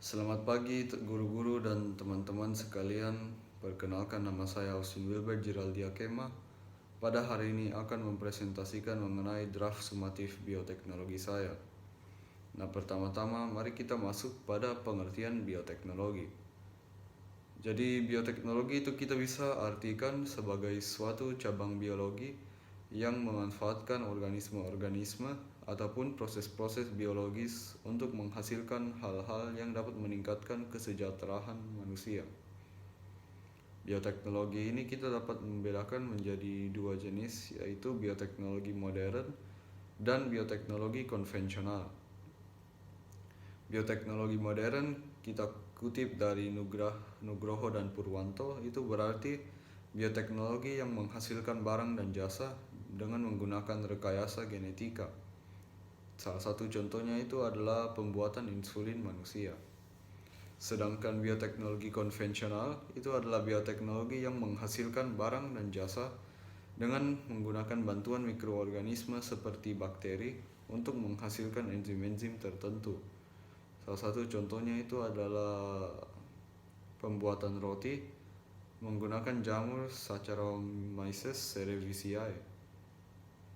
Selamat pagi guru-guru dan teman-teman sekalian. Perkenalkan, nama saya Austin Wilbert Giraldia Kema. Pada hari ini akan mempresentasikan mengenai draft sumatif bioteknologi saya. Nah, pertama-tama mari kita masuk pada pengertian bioteknologi. Jadi bioteknologi itu kita bisa artikan sebagai suatu cabang biologi yang memanfaatkan organisme-organisme ataupun proses-proses biologis untuk menghasilkan hal-hal yang dapat meningkatkan kesejahteraan manusia. Bioteknologi ini kita dapat membedakan menjadi dua jenis, yaitu bioteknologi modern dan bioteknologi konvensional. Bioteknologi modern kita kutip dari Nugroho dan Purwanto, itu berarti bioteknologi yang menghasilkan barang dan jasa dengan menggunakan rekayasa genetika. Salah satu contohnya itu adalah pembuatan insulin manusia. Sedangkan bioteknologi konvensional itu adalah bioteknologi yang menghasilkan barang dan jasa dengan menggunakan bantuan mikroorganisme seperti bakteri untuk menghasilkan enzim-enzim tertentu. Salah satu contohnya itu adalah pembuatan roti menggunakan jamur Saccharomyces cerevisiae.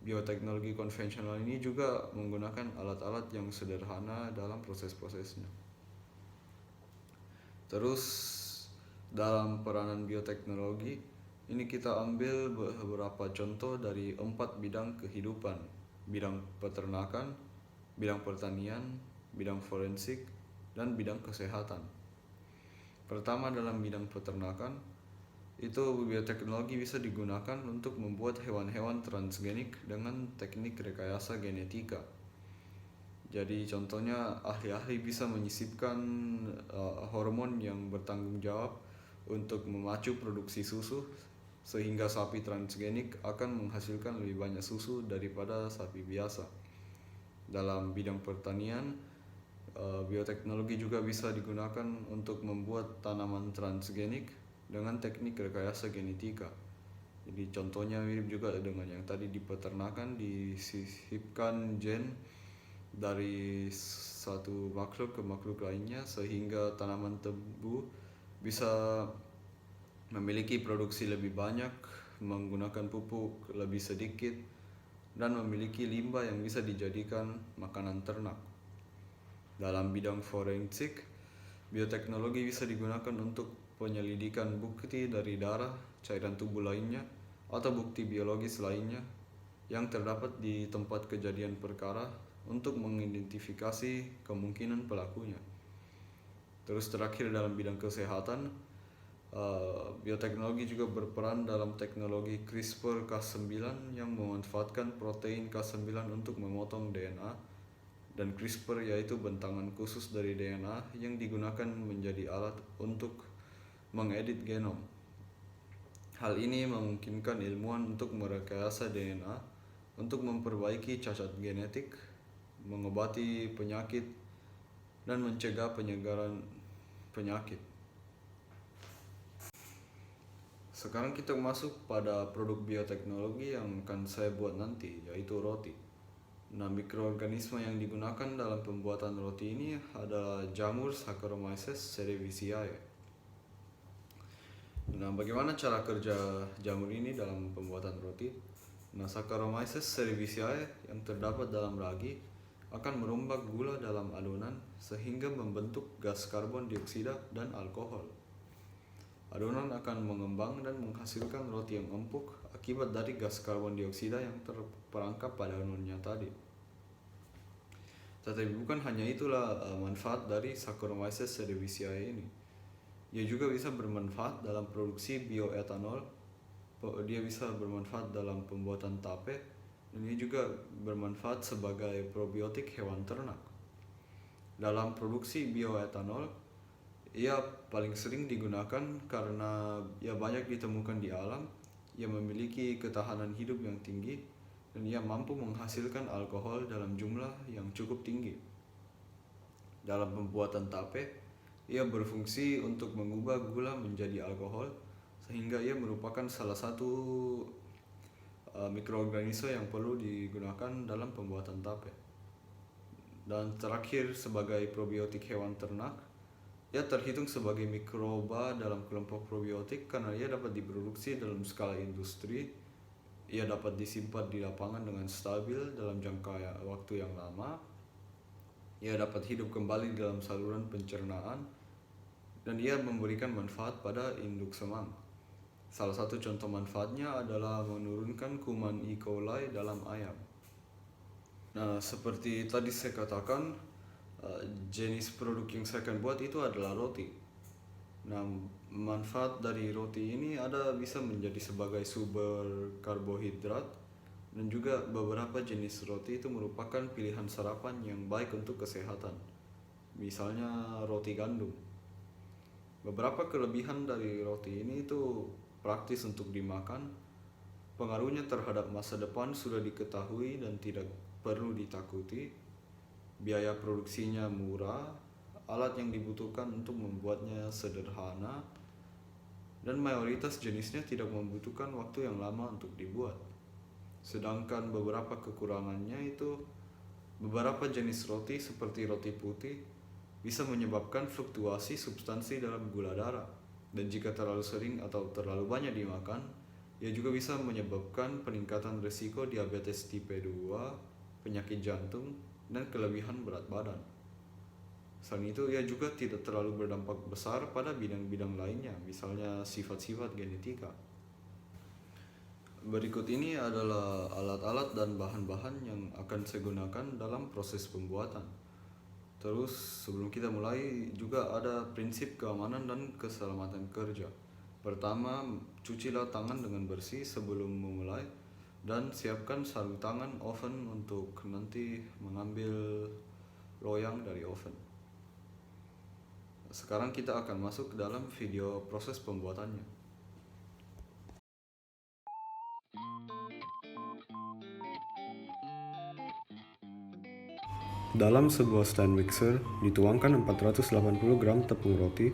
Bioteknologi konvensional ini juga menggunakan alat-alat yang sederhana dalam proses-prosesnya. Terus dalam peranan bioteknologi ini kita ambil beberapa contoh dari 4 bidang kehidupan: bidang peternakan, bidang pertanian, bidang forensik, dan bidang kesehatan. Pertama, dalam bidang peternakan, itu bioteknologi bisa digunakan untuk membuat hewan-hewan transgenik dengan teknik rekayasa genetika. Jadi contohnya ahli-ahli bisa menyisipkan hormon yang bertanggung jawab untuk memacu produksi susu, sehingga sapi transgenik akan menghasilkan lebih banyak susu daripada sapi biasa. Dalam bidang pertanian, bioteknologi juga bisa digunakan untuk membuat tanaman transgenik dengan teknik rekayasa genetika. Jadi contohnya mirip juga dengan yang tadi di peternakan, disisipkan gen dari satu makhluk ke makhluk lainnya sehingga tanaman tebu bisa memiliki produksi lebih banyak, menggunakan pupuk lebih sedikit, dan memiliki limbah yang bisa dijadikan makanan ternak. Dalam bidang forensik, bioteknologi bisa digunakan untuk penyelidikan bukti dari darah, cairan tubuh lainnya, atau bukti biologis lainnya yang terdapat di tempat kejadian perkara untuk mengidentifikasi kemungkinan pelakunya. Terus terakhir, dalam bidang kesehatan, bioteknologi juga berperan dalam teknologi CRISPR-Cas9 yang memanfaatkan protein Cas9 untuk memotong DNA, dan CRISPR yaitu bentangan khusus dari DNA yang digunakan menjadi alat untuk mengedit genom. Hal ini memungkinkan ilmuwan untuk merekayasa DNA untuk memperbaiki cacat genetik, mengobati penyakit, dan mencegah penyegaran penyakit. Sekarang kita masuk pada produk bioteknologi yang akan saya buat nanti, yaitu roti. Nah, mikroorganisme yang digunakan dalam pembuatan roti ini adalah jamur Saccharomyces cerevisiae. Nah, bagaimana cara kerja jamur ini dalam pembuatan roti? Nah, Saccharomyces cerevisiae yang terdapat dalam ragi akan merombak gula dalam adonan sehingga membentuk gas karbon dioksida dan alkohol. Adonan akan mengembang dan menghasilkan roti yang empuk akibat dari gas karbon dioksida yang terperangkap pada adonannya tadi. Tetapi bukan hanya itulah manfaat dari Saccharomyces cerevisiae ini. Dia juga bisa bermanfaat dalam produksi bioetanol. Dia bisa bermanfaat dalam pembuatan tape, dan dia juga bermanfaat sebagai probiotik hewan ternak. Dalam produksi bioetanol, ia paling sering digunakan karena ia banyak ditemukan di alam, ia memiliki ketahanan hidup yang tinggi, dan ia mampu menghasilkan alkohol dalam jumlah yang cukup tinggi. Dalam pembuatan tape, ia berfungsi untuk mengubah gula menjadi alkohol, sehingga ia merupakan salah satu mikroorganisme yang perlu digunakan dalam pembuatan tape. Dan terakhir, sebagai probiotik hewan ternak, Ia terhitung sebagai mikroba dalam kelompok probiotik karena ia dapat diproduksi dalam skala industri. Ia dapat disimpan di lapangan dengan stabil dalam jangka waktu yang lama. Ia dapat hidup kembali dalam saluran pencernaan, dan ia memberikan manfaat pada induk semang. Salah satu contoh manfaatnya adalah menurunkan kuman E. coli dalam ayam. Nah, seperti tadi saya katakan, jenis produk yang saya akan buat itu adalah roti. Nah, manfaat dari roti ini bisa menjadi sebagai sumber karbohidrat, dan juga beberapa jenis roti itu merupakan pilihan sarapan yang baik untuk kesehatan. Misalnya roti gandum. Beberapa kelebihan dari roti ini itu praktis untuk dimakan. Pengaruhnya terhadap masa depan sudah diketahui dan tidak perlu ditakuti. Biaya produksinya murah, alat yang dibutuhkan untuk membuatnya sederhana, dan mayoritas jenisnya tidak membutuhkan waktu yang lama untuk dibuat. Sedangkan beberapa kekurangannya itu, beberapa jenis roti seperti roti putih bisa menyebabkan fluktuasi substansi dalam gula darah, dan jika terlalu sering atau terlalu banyak dimakan, ia juga bisa menyebabkan peningkatan risiko diabetes tipe 2, penyakit jantung, dan kelebihan berat badan. Selain itu, ia juga tidak terlalu berdampak besar pada bidang-bidang lainnya, misalnya sifat-sifat genetika. Berikut ini adalah alat-alat dan bahan-bahan yang akan saya gunakan dalam proses pembuatan. Terus sebelum kita mulai juga ada prinsip keamanan dan keselamatan kerja. Pertama, cucilah tangan dengan bersih sebelum memulai, dan siapkan sarung tangan oven untuk nanti mengambil loyang dari oven. Sekarang kita akan masuk ke dalam video proses pembuatannya. Dalam sebuah stand mixer, dituangkan 480 gram tepung roti,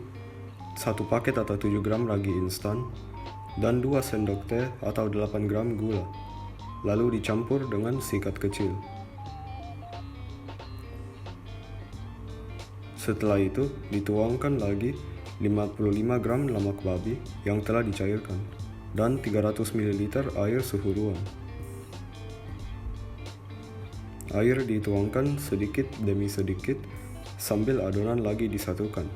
1 paket atau 7 gram ragi instan, dan 2 sendok teh atau 8 gram gula, lalu dicampur dengan sikat kecil. Setelah itu, dituangkan lagi 55 gram lemak babi yang telah dicairkan, dan 300 ml air suhu ruang. Air dituangkan sedikit demi sedikit sambil adonan lagi disatukan.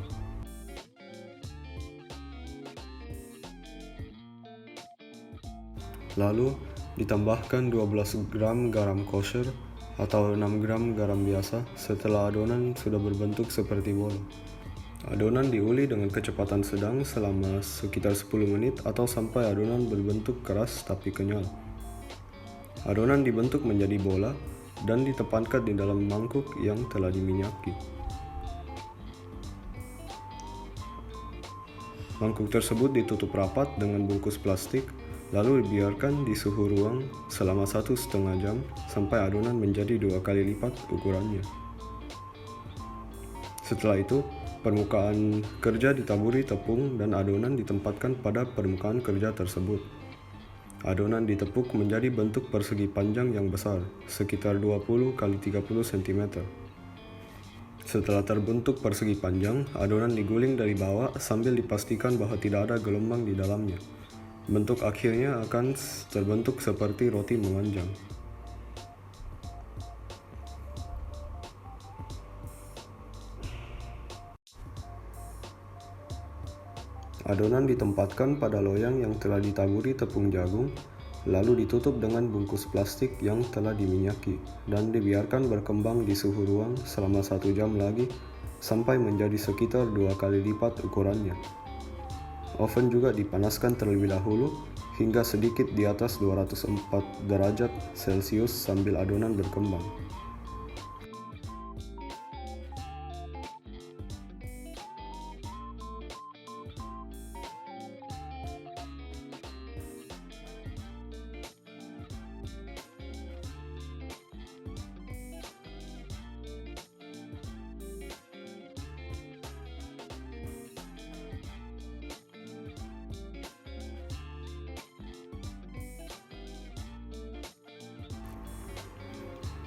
Lalu ditambahkan 12 gram garam kosher atau 6 gram garam biasa setelah adonan sudah berbentuk seperti bola. Adonan diuli dengan kecepatan sedang selama sekitar 10 menit atau sampai adonan berbentuk keras tapi kenyal. Adonan dibentuk menjadi bola dan ditempatkan di dalam mangkuk yang telah diminyaki. Mangkuk tersebut ditutup rapat dengan bungkus plastik, lalu dibiarkan di suhu ruang selama 1,5 jam sampai adonan menjadi 2 kali lipat ukurannya. Setelah itu, permukaan kerja ditaburi tepung dan adonan ditempatkan pada permukaan kerja tersebut. Adonan ditepuk menjadi bentuk persegi panjang yang besar, sekitar 20 x 30 cm. Setelah terbentuk persegi panjang, adonan diguling dari bawah sambil dipastikan bahwa tidak ada gelombang di dalamnya. Bentuk akhirnya akan terbentuk seperti roti memanjang. Adonan ditempatkan pada loyang yang telah ditaburi tepung jagung, lalu ditutup dengan bungkus plastik yang telah diminyaki, dan dibiarkan berkembang di suhu ruang selama 1 jam lagi sampai menjadi sekitar 2 kali lipat ukurannya. Oven juga dipanaskan terlebih dahulu hingga sedikit di atas 204 derajat Celcius sambil adonan berkembang.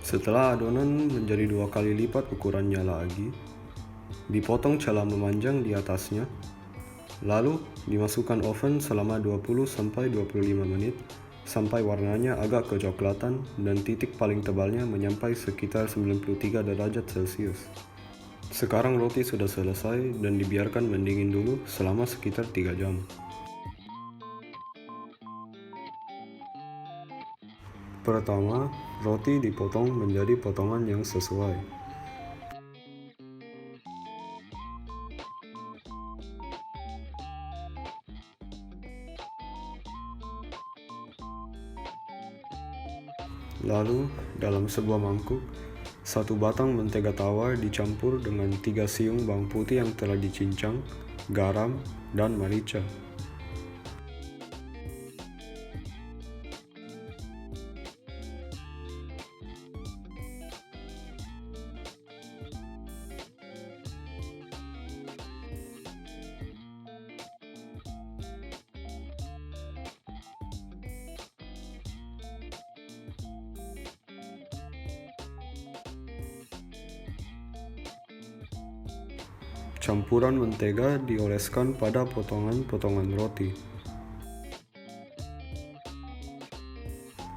Setelah adonan menjadi 2 kali lipat ukurannya lagi, dipotong celah memanjang di atasnya, lalu dimasukkan oven selama 20-25 menit sampai warnanya agak kecoklatan dan titik paling tebalnya menyampai sekitar 93 derajat Celcius. Sekarang roti sudah selesai dan dibiarkan mendingin dulu selama sekitar 3 jam. Pertama, roti dipotong menjadi potongan yang sesuai. Lalu, dalam sebuah mangkuk, 1 batang mentega tawar dicampur dengan 3 siung bawang putih yang telah dicincang, garam, dan merica. Campuran mentega dioleskan pada potongan-potongan roti.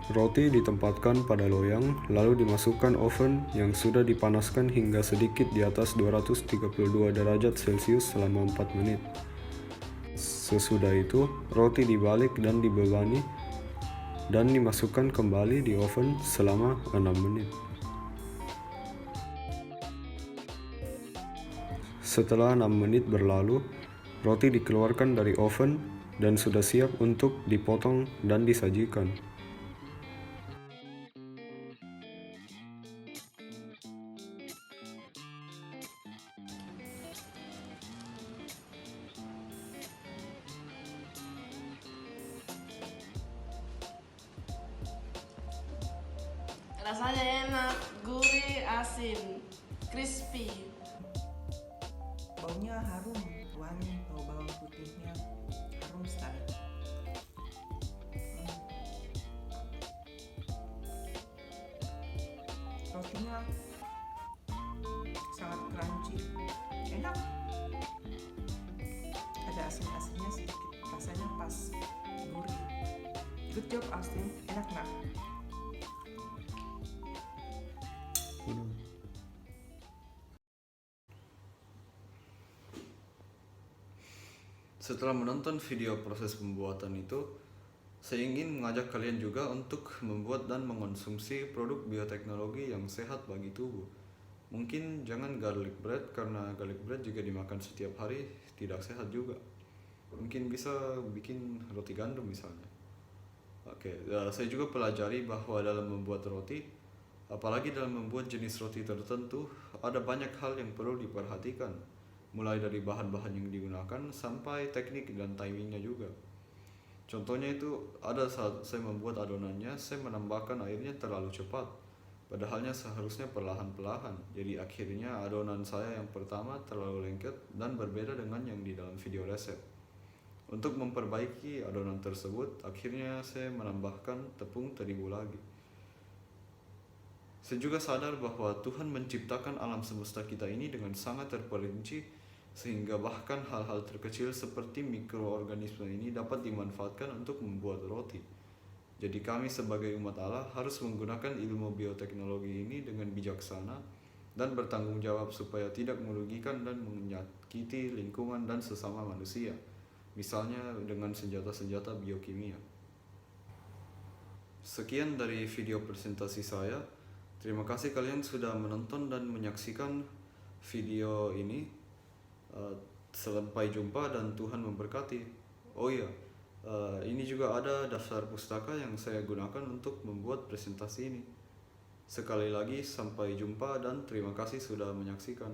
Roti ditempatkan pada loyang, lalu dimasukkan oven yang sudah dipanaskan hingga sedikit di atas 232 derajat Celcius selama 4 menit. Sesudah itu, roti dibalik dan dibebani dan dimasukkan kembali di oven selama 6 menit. Setelah 6 menit berlalu, roti dikeluarkan dari oven dan sudah siap untuk dipotong dan disajikan. Rasanya enak, gurih, asin, crispy. Baunya harum, wangi, bau bawang putihnya harum sekali. Rotinya sangat crunchy, enak. Ada asin-asinnya sedikit, rasanya pas, gurih. Good job Austin, enak nggak? Setelah menonton video proses pembuatan itu, saya ingin mengajak kalian juga untuk membuat dan mengonsumsi produk bioteknologi yang sehat bagi tubuh. Mungkin jangan garlic bread, karena garlic bread jika dimakan setiap hari tidak sehat juga. Mungkin bisa bikin roti gandum misalnya. Saya juga pelajari bahwa dalam membuat roti, apalagi dalam membuat jenis roti tertentu, ada banyak hal yang perlu diperhatikan. Mulai dari bahan-bahan yang digunakan sampai teknik dan timingnya juga. Contohnya itu, ada saat saya membuat adonannya, saya menambahkan airnya terlalu cepat. Padahalnya seharusnya perlahan-perlahan. Jadi akhirnya adonan saya yang pertama terlalu lengket dan berbeda dengan yang di dalam video resep. Untuk memperbaiki adonan tersebut, akhirnya saya menambahkan tepung terigu lagi. Saya juga sadar bahwa Tuhan menciptakan alam semesta kita ini dengan sangat terperinci, sehingga bahkan hal-hal terkecil seperti mikroorganisme ini dapat dimanfaatkan untuk membuat roti. Jadi kami sebagai umat Allah harus menggunakan ilmu bioteknologi ini dengan bijaksana dan bertanggung jawab supaya tidak merugikan dan menyakiti lingkungan dan sesama manusia, misalnya dengan senjata-senjata biokimia. Sekian dari video presentasi saya. Terima kasih kalian sudah menonton dan menyaksikan video ini. Sampai jumpa dan Tuhan memberkati. Oh iya, ini juga ada daftar pustaka yang saya gunakan untuk membuat presentasi ini. Sekali lagi, sampai jumpa dan terima kasih sudah menyaksikan.